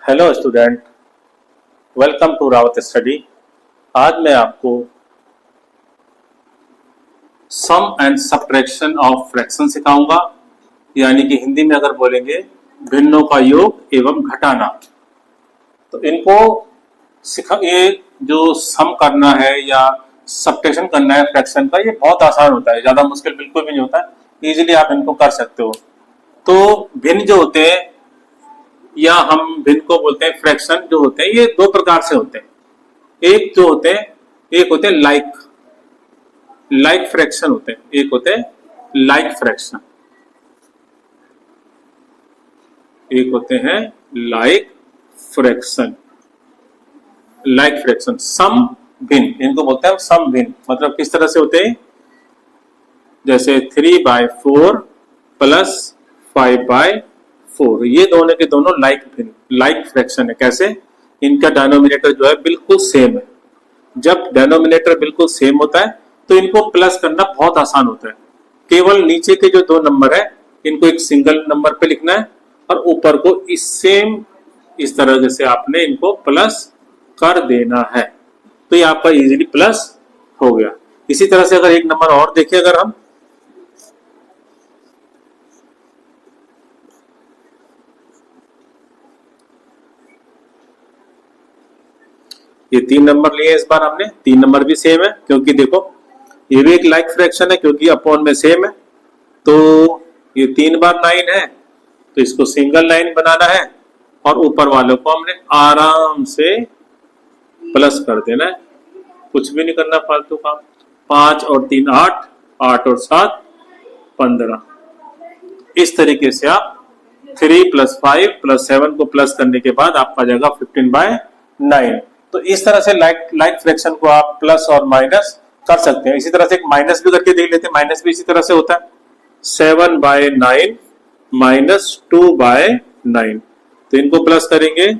Hello student, welcome to Rawat study. आज मैं आपको sum and subtraction of fraction सिखाऊंगा, यानी कि हिंदी में अगर बोलेंगे भिन्नों का योग एवं घटाना। तो इनको ये जो सम करना है या सब्ट्रैक्शन करना है फ्रैक्शन का, ये बहुत आसान होता है, ज्यादा मुश्किल बिल्कुल भी नहीं होता है। इजीली आप इनको कर सकते हो। तो भिन्न जो होते हैं या हम भिन्न को बोलते हैं फ्रैक्शन जो होते हैं, ये दो प्रकार से होते हैं। एक जो होते हैं, एक होते हैं लाइक फ्रैक्शन होते हैं, एक होते हैं लाइक फ्रैक्शन, एक होते हैं लाइक फ्रैक्शन। सम भिन्न, इनको बोलते हैं सम भिन्न। मतलब किस तरह से होते हैं, जैसे 3/4 प्लस 5/4, ये दोनों के दोनों लाइक फ्रैक्शन है। कैसे? इनका डिनोमिनेटर जो है बिल्कुल सेम है। जब डिनोमिनेटर बिल्कुल सेम होता है तो इनको प्लस करना बहुत आसान होता है। केवल नीचे के जो दो नंबर है इनको एक सिंगल नंबर पे लिखना है और ऊपर को इस तरह से आपने इनको प्लस कर देना है, तो ये आपका इजीली प्लस हो गया। इसी तरह से अगर एक नंबर और देखें, अगर हम ये 3 नंबर लिए इस बार हमने, 3 नंबर भी सेम है, क्योंकि देखो ये भी एक लाइक फ्रैक्शन है क्योंकि अपॉन में सेम है। तो ये 3 बार 9 है, तो इसको सिंगल लाइन बनाना है और ऊपर वालों को हमने आराम से प्लस कर देना है, कुछ भी नहीं करना फालतू काम। 5 और 3 8, 8 और 7 15। इस तरीके से आप 3 + 5 + 7 को प्लस करने के बाद आपका जाएगा 15/9। तो इस तरह से लाइक फ्रैक्शन को आप प्लस और माइनस कर सकते हैं। इसी तरह से एक माइनस भी करके देख लेते हैं। माइनस भी इसी तरह से होता है, 7/9 - 2/9। तो इनको प्लस करेंगे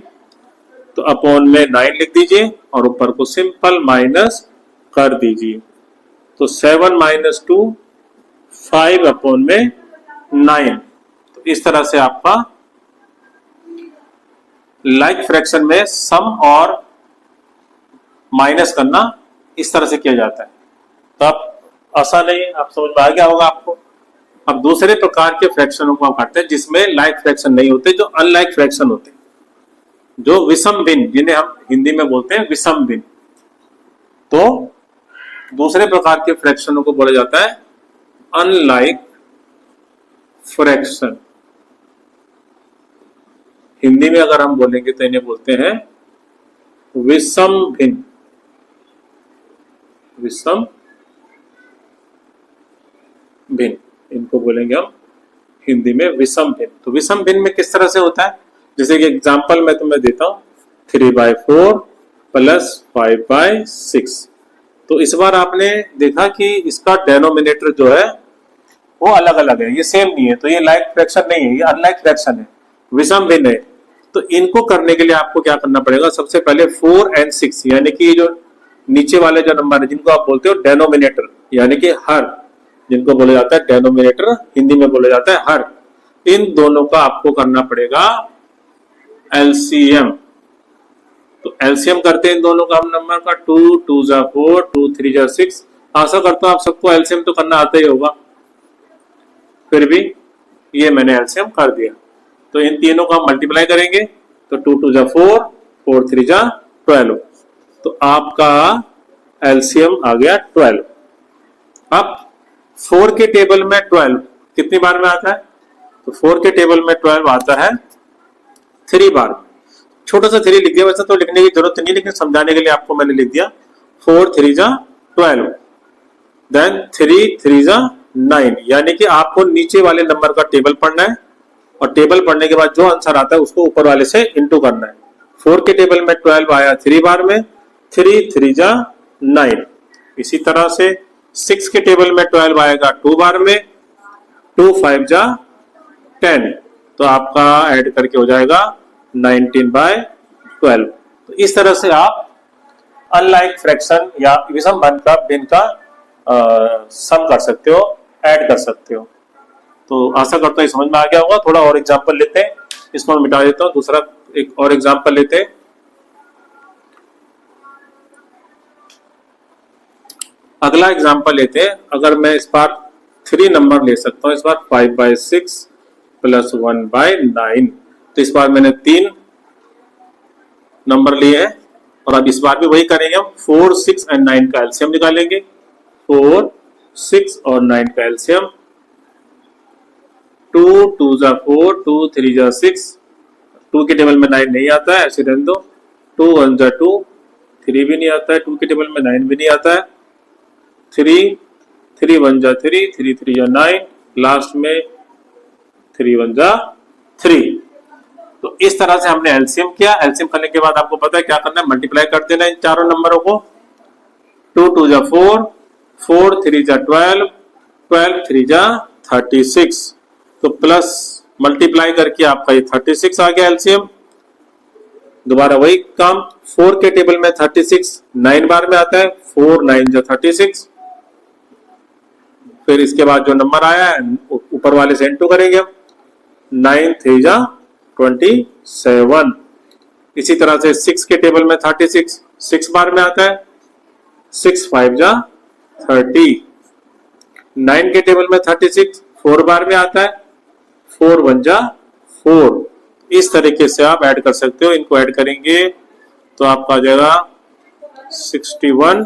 तो अपॉन में 9 लिख दीजिए और ऊपर को सिंपल माइनस कर दीजिए। तो 7 - 2 5/9। तो इस तरह से आपका लाइक फ्रैक्शन में सम और माइनस करना इस तरह से किया जाता है। तो आप आसान नहीं है, आप समझ में आ गया होगा आपको। अब दूसरे प्रकार के फ्रैक्शनों को हम करते हैं जिसमें लाइक फ्रैक्शन नहीं होते, जो अनलाइक फ्रैक्शन होते हैं, जो विषम भिन्न, जिन्हें हम हिंदी में बोलते हैं विषम भिन्न। तो दूसरे प्रकार के फ्रैक्शनों को बोला जाता है अनलाइक फ्रैक्शन। हिंदी में अगर हम बोलेंगे तो इन्हें बोलते हैं विषम भिन्न। विषम भिन्न, इनको बोलेंगे हम हिंदी में विषम भिन्न। तो विषम भिन्न में किस तरह से होता है, जैसे कि एग्जांपल मैं तुम्हें देता हूं, 3/4 + 5/6। तो इस बार आपने देखा कि इसका डेनोमिनेटर जो है वो अलग अलग है, ये सेम नहीं है। तो ये लाइक फ्रैक्शन नहीं है, ये अनलाइक फ्रैक्शन है, विषम भिन्न है। तो इनको करने के लिए आपको क्या करना पड़ेगा, सबसे पहले 4 और 6, यानी कि ये जो नीचे वाले जो नंबर है जिनको आप बोलते हो डेनोमिनेटर, यानी कि हर, जिनको बोला जाता है डेनोमिनेटर, हिंदी में बोला जाता है हर, इन दोनों का आपको करना पड़ेगा एलसीएम। तो एलसीएम करते हैं इन दोनों का हम नंबर का, 2 × 2 = 4, 2 × 3 = 6। आशा करता हूं आप सबको एलसीएम तो करना आता ही होगा, फिर भी ये मैंने एलसीएम कर दिया। तो इन तीनों का हम मल्टीप्लाई करेंगे, तो 2 × 2 = 4, 4 × 3 = 12। तो आपका एलसीएम आ गया 12। अब 4 के टेबल में 12 कितनी बार में आता है, तो 4 के टेबल में 12 आता है 3 बार। छोटा सा 3 लिख दिया, वैसे तो लिखने की जरूरत नहीं, लेकिन समझाने के लिए आपको मैंने लिख दिया। 4 × 3 = 12, देन 3 × 3 = 9, यानी कि आपको नीचे वाले नंबर का टेबल पढ़ना है और टेबल पढ़ने के बाद जो आंसर आता है उसको ऊपर वाले से इंटू करना है। 4 के टेबल में 12 आया 3 बार में, 3 × 3 = 9। इसी तरह से 6 के टेबल में 12 आएगा 2 बार में, 2 × 5 = 10। तो आपका ऐड करके हो जाएगा 19/12। तो इस तरह से आप अनलाइक फ्रैक्शन या विषम भिन्न का सम कर सकते हो, ऐड कर सकते हो। तो आशा करता हूँ समझ में आ गया होगा। थोड़ा और एग्जांपल लेते हैं, इसको मैं मिटा देता हूँ, दूसरा एक और एग्जांपल लेते हैं। अगला एग्जांपल लेते हैं। अगर मैं इस बार 3 नंबर ले सकता हूं, इस बार 5/6 प्लस 1/9, तो इस बार मैंने 3 नंबर लिए हैं और अब इस बार भी वही करेंगे हम। 4, 6 एंड 9 का एलसीएम निकालेंगे। 4, 6 और 9 का एलसीएम। 2 2 जा 4, 2 3 जा 6, 2 के टेबल में 9 नहीं आता है, ऐसे रहने दो। 2 1 जा 2, 3 भी नहीं आता है, 2 के टेबल में 9 भी नहीं आता है। 3 3 1 जा 3, 3 3 जा 9, लास्ट में 3 1 जा 3। तो इस तरह से हमने एलसीएम किया। एलसीएम करने के बाद आपको पता है क्या करना है, मल्टीप्लाई कर देना इन चारों नंबरों को। 2 2 जा 4, 4 3 जा 12, 12 3 जा 36। तो प्लस मल्टीप्लाई करके आपका ये 36 आ गया एलसीएम। दोबारा वही काम, 4 के टेबल में 36 9 बार में आता है। 4 9 जा 36। फिर इसके बाद जो नंबर आया है ऊपर वाले से इनटू करेंगे हम। 9 3 जा 27। इसी तरह से 6 के टेबल में 36 6 बार में आता है। 6 5 जा 30। 9 के टेबल में 36 4 बार में आता है। 4 1 जा 4। इस तरीके से आप ऐड कर सकते हो। इनको ऐड करेंगे तो आपका आ जाएगा 61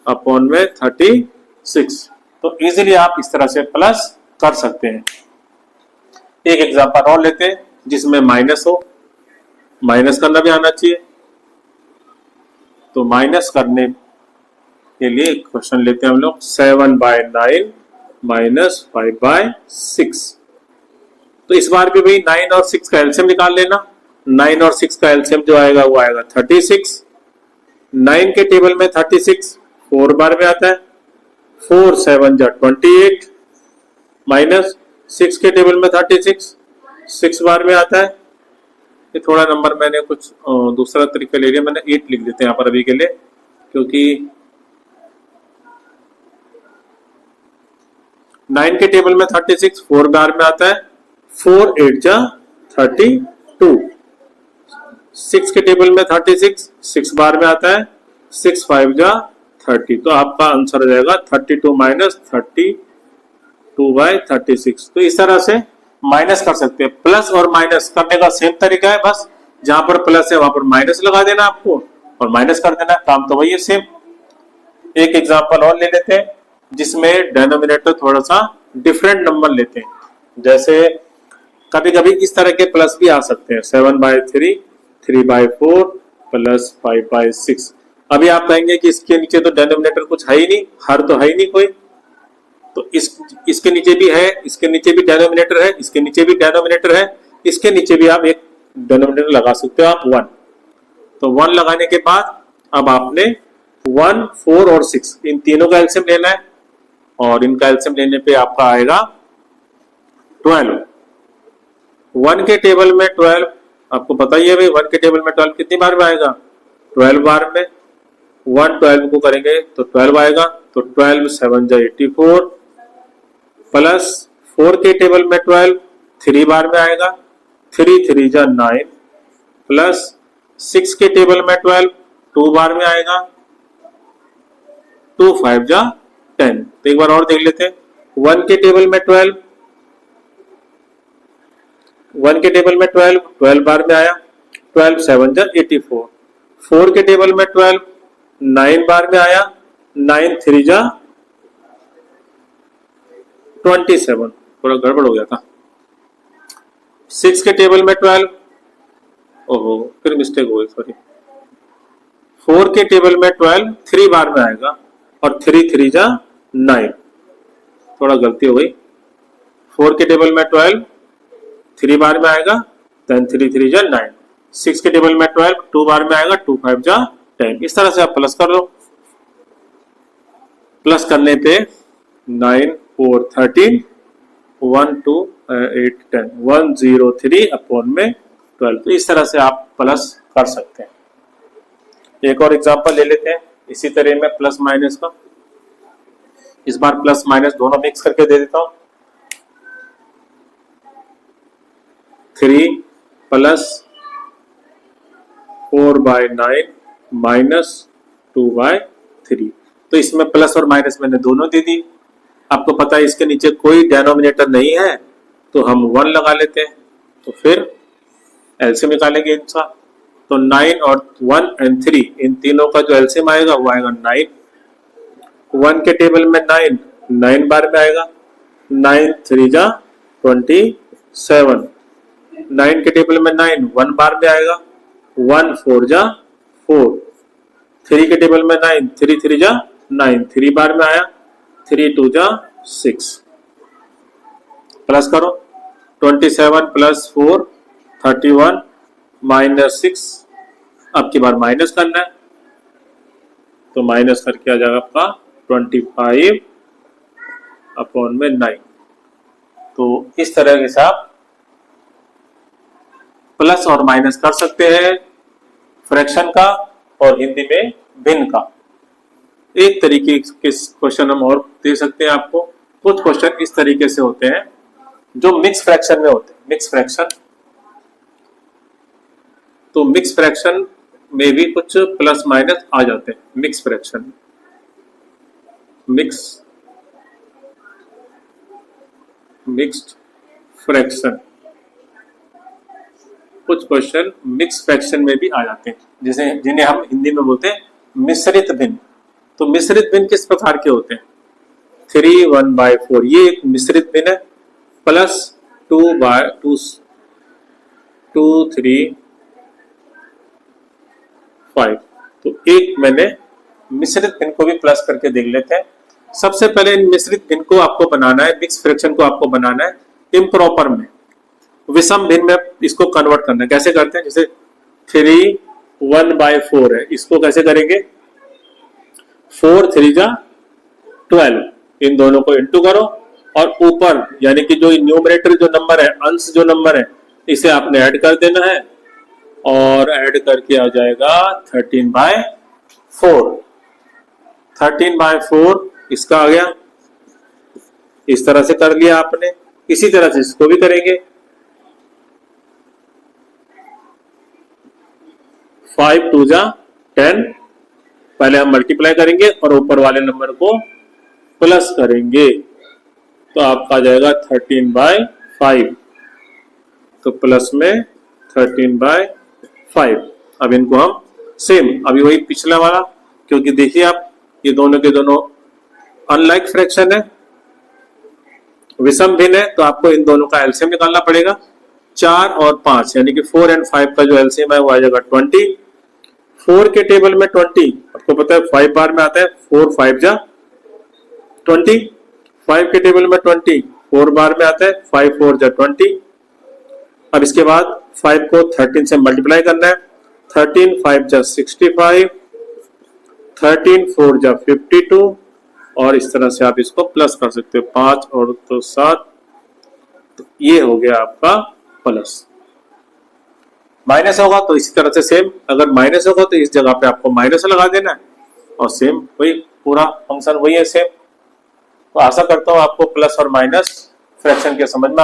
अपॉन में 36। तो इजीली आप इस तरह से प्लस कर सकते हैं। एक एग्जांपल और लेते हैं जिसमें माइनस हो। माइनस करना भी आना चाहिए। तो माइनस करने के लिए एक क्वेश्चन लेते हैं हम लोग। 7/9 माइनस 5/6। तो इस बार भी भाई 9 और 6 का एलसीएम निकाल लेना। 9 और 6 का एलसीएम जो आएगा वो आएगा 36। 9 के टेबल में 36 4 बार में आता है। 4 7 जा 28 माइनस 6 के टेबल में 36 6 बार में आता है। ये थोड़ा नंबर मैंने कुछ दूसरा तरीका ले लिया, मैंने 8 लिख देते हैं यहाँ पर अभी के लिए, क्योंकि 9 के टेबल में 36 4 बार में आता है। 4 8 जा 32। 6 के टेबल में 36 6 बार में आता है। 6 5 जा 30। तो आपका आंसर हो जाएगा 32 माइनस 32/36। तो इस तरह से माइनस कर सकते हैं। प्लस और माइनस करने का सेम तरीका है, बस जहां पर प्लस है वहां पर माइनस लगा देना आपको और माइनस कर देना। काम तो वही है सेम। एक एग्जांपल और ले लेते हैं जिसमें डिनोमिनेटर थोड़ा सा डिफरेंट नंबर लेते हैं। जैसे कभी कभी इस तरह के प्लस भी आ सकते हैं। 7/3 3/4 प्लस 5/6। अभी आप कहेंगे कि इसके नीचे तो डिनोमिनेटर कुछ है ही नहीं, हर तो है ही नहीं कोई। तो इसके नीचे भी है, इसके नीचे भी डिनोमिनेटर है, इसके नीचे भी डिनोमिनेटर है, इसके नीचे भी आप एक डिनोमिनेटर लगा सकते हो आप 1। तो 1 लगाने के बाद अब आपने 1 4 और 6 इन तीनों का एलसीएम लेना है और इनका एलसीएम लेने पे आपका आएगा 12। 1 के टेबल में 12 आपको पता ही है भाई। 1 के टेबल में 12 कितनी बार में आएगा? 12 बार में। 1 12 को करेंगे तो 12 आएगा। तो 12 7 जा 84 प्लस 4 के टेबल में 12 3 बार में आएगा। 3 3 जा 9 प्लस 6 के टेबल में 12 2 बार में आएगा। 2 5 जा 10। तो एक बार और देख लेते हैं। 1 के टेबल में 12 1 के टेबल में 12 बार में आया। 12 7 जा 84। 4 के टेबल में 12 9 बार में आया। 9 3 जा 27। थोड़ा गड़बड़ हो गया था। 6 के टेबल में 12, ओहो फिर मिस्टेक हो गई, सॉरी। 4 के टेबल में 12 3 बार में आएगा और 3 3 जा 9। थोड़ा गलती हो गई। 4 के टेबल में 12 3 बार में आएगा। 10 3 3 जा 9। 6 के टेबल में 12 2 बार में आएगा। 2 5 जा 10। इस तरह से आप प्लस कर लो। प्लस करने पे 9 4 13 1 2 8 10 103 अपॉन में 12। तो इस तरह से आप प्लस कर सकते हैं। एक और एग्जांपल ले लेते हैं इसी तरह में प्लस माइनस का। इस बार प्लस माइनस दोनों मिक्स करके दे देता हूं। 3 प्लस 4/9 माइनस 2/3। तो इसमें प्लस और माइनस मैंने दोनों दे दी। आपको पता है इसके नीचे कोई डेनोमिनेटर नहीं है तो हम 1 लगा लेते हैं, तो फिर एलसीएम निकालेंगे इनका। तो 9 और 1 एंड 3 इन तीनों का जो एलसीएम आएगा वो आएगा 9। 1 के टेबल में 9 बार में आएगा, 9 3 जा 27। 9 के टेबल में 9 1 बार में आएगा, 1 4 जा 4। 3 के टेबल में 9 3 3 जा 9, 3 बार में आया, 3 2 जा 6। प्लस करो, 27 प्लस 4 31 माइनस 6। अब की बार माइनस करना है, तो माइनस करके आ जाएगा आपका 25 अपॉन में 9। तो इस तरह से आप प्लस और माइनस कर सकते हैं फ्रैक्शन का और हिंदी में भिन्न का। एक तरीके के क्वेश्चन हम और दे सकते हैं आपको। कुछ क्वेश्चन इस तरीके से होते हैं जो मिक्स फ्रैक्शन में होते हैं। मिक्स फ्रैक्शन, तो मिक्स फ्रैक्शन में भी कुछ प्लस माइनस आ जाते हैं। मिक्स फ्रैक्शन, मिक्स्ड फ्रैक्शन, कुछ क्वेश्चन मिक्स फ्रैक्शन में भी आ जाते हैं, जैसे जिन्हें हम हिंदी में बोलते हैं मिश्रित भिन्न। तो मिश्रित भिन्न किस प्रकार के होते हैं? 3 1/4 ये एक मिश्रित भिन्न है, प्लस 2 3 5। तो एक मैंने मिश्रित भिन्न को भी प्लस करके देख लेते हैं। सबसे पहले इन मिश्रित भिन्न को आपको बनाना है, मिक्स फ्रैक्शन को आपको बनाना है इम्प्रॉपर में, विषम भिन्न में इसको कन्वर्ट करना है। कैसे करते हैं? जैसे 3 1/4 है, इसको कैसे करेंगे? 4 3 जा 12, इन दोनों को इंटू करो और ऊपर यानी कि जो न्यूमरेटर जो नंबर है, अंश जो नंबर है, इसे आपने ऐड कर देना है और ऐड करके आ जाएगा 13/4। 13/4 इसका आ गया। इस तरह से कर लिया आपने। इसी तरह से इसको भी करेंगे। 5 2 जा 10, पहले हम मल्टीप्लाई करेंगे और ऊपर वाले नंबर को प्लस करेंगे, तो आपका आ जाएगा 13/5। तो प्लस में 13/5। अब इनको हम सेम अभी वही पिछला वाला, क्योंकि देखिए आप ये दोनों के दोनों अनलाइक फ्रैक्शन है, विषम भिन्न है, तो आपको इन दोनों का एलसीएम निकालना पड़ेगा। 4 और 5 यानी कि 4 और 5 का जो एलसीएम है वो आ जाएगा 20। 4 के टेबल में 20 आपको पता है 5 बार में आता है, 4 5 जा 20। 5 के टेबल में 20 4 बार में आता है, 5 4 जा 20। अब इसके बाद 5 को 13 से मल्टीप्लाई करना है। 13 5 जा 65, 13 4 जा 52 और इस तरह से आप इसको प्लस कर सकते हो। 5 और तो 7, तो ये हो गया आपका प्लस। माइनस होगा तो इसी तरह से सेम, अगर माइनस होगा तो इस जगह पे आपको माइनस लगा देना है और सेम वही पूरा फंक्शन वही है सेम। तो आशा करता हूं आपको प्लस और माइनस फ्रैक्शन के समझ में आ